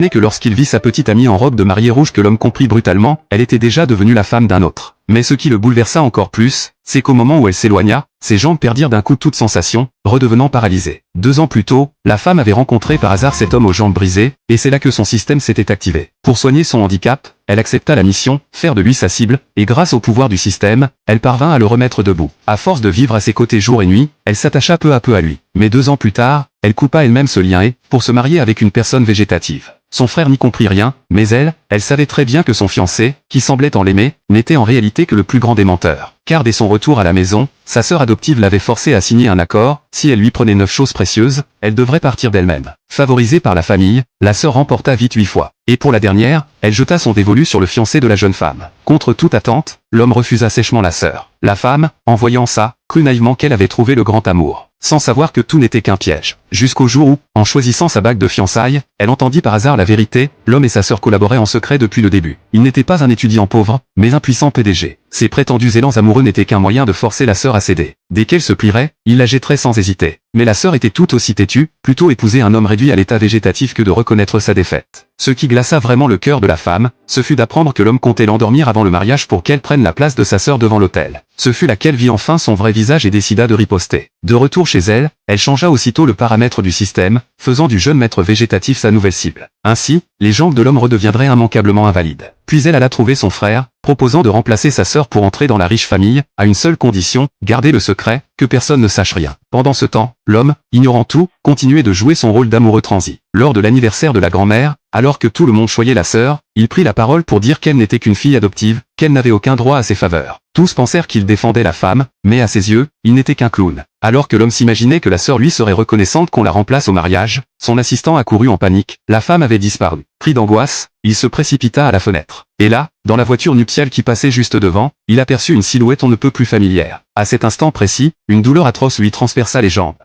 N'est que lorsqu'il vit sa petite amie en robe de mariée rouge que l'homme comprit brutalement, elle était déjà devenue la femme d'un autre. Mais ce qui le bouleversa encore plus, c'est qu'au moment où elle s'éloigna, ses jambes perdirent d'un coup toute sensation, redevenant paralysées. 2 ans plus tôt, la femme avait rencontré par hasard cet homme aux jambes brisées, et c'est là que son système s'était activé. Pour soigner son handicap, elle accepta la mission, faire de lui sa cible, et grâce au pouvoir du système, elle parvint à le remettre debout. À force de vivre à ses côtés jour et nuit, elle s'attacha peu à peu à lui. Mais 2 ans plus tard, elle coupa elle-même ce lien et, pour se marier avec une personne végétative. Son frère n'y comprit rien, mais elle savait très bien que son fiancé, qui semblait en l'aimer, n'était en réalité que le plus grand des menteurs. Car dès son retour à la maison, sa sœur adoptive l'avait forcé à signer un accord, si elle lui prenait 9 choses précieuses, elle devrait partir d'elle-même. Favorisée par la famille, la sœur remporta vite 8 fois. Et pour la dernière, elle jeta son dévolu sur le fiancé de la jeune femme. Contre toute attente, l'homme refusa sèchement la sœur. La femme, en voyant ça, crut naïvement qu'elle avait trouvé le grand amour, sans savoir que tout n'était qu'un piège. Jusqu'au jour où, en choisissant sa bague de fiançailles, elle entendit par hasard la vérité, l'homme et sa sœur collaboraient en secret depuis le début. Il n'était pas un étudiant pauvre, mais un puissant PDG. Ses prétendus élans amoureux n'étaient qu'un moyen de forcer la sœur à céder. Dès qu'elle se plierait, il la jetterait sans hésiter. Mais la sœur était tout aussi têtue, plutôt épouser un homme réduit à l'état végétatif que de reconnaître sa défaite. Ce qui glaça vraiment le cœur de la femme, ce fut d'apprendre que l'homme comptait l'endormir avant le mariage pour qu'elle prenne la place de sa sœur devant l'autel. Ce fut là qu'elle vit enfin son vrai visage et décida de riposter. De retour chez elle, elle changea aussitôt le paramètre du système, faisant du jeune maître végétatif sa nouvelle cible. Ainsi, les jambes de l'homme redeviendraient immanquablement invalides. Puis elle alla trouver son frère, proposant de remplacer sa sœur pour entrer dans la riche famille, à une seule condition, garder le secret, que personne ne sache rien. Pendant ce temps, l'homme, ignorant tout, continuait de jouer son rôle d'amoureux transi. Lors de l'anniversaire de la grand-mère, alors que tout le monde choyait la sœur, il prit la parole pour dire qu'elle n'était qu'une fille adoptive, qu'elle n'avait aucun droit à ses faveurs. Tous pensèrent qu'il défendait la femme, mais à ses yeux, il n'était qu'un clown. Alors que l'homme s'imaginait que la sœur lui serait reconnaissante qu'on la remplace au mariage, son assistant accourut en panique, la femme avait disparu. Pris d'angoisse, il se précipita à la fenêtre. Et là, dans la voiture nuptiale qui passait juste devant, il aperçut une silhouette on ne peut plus familière. À cet instant précis, une douleur atroce lui transperça les jambes.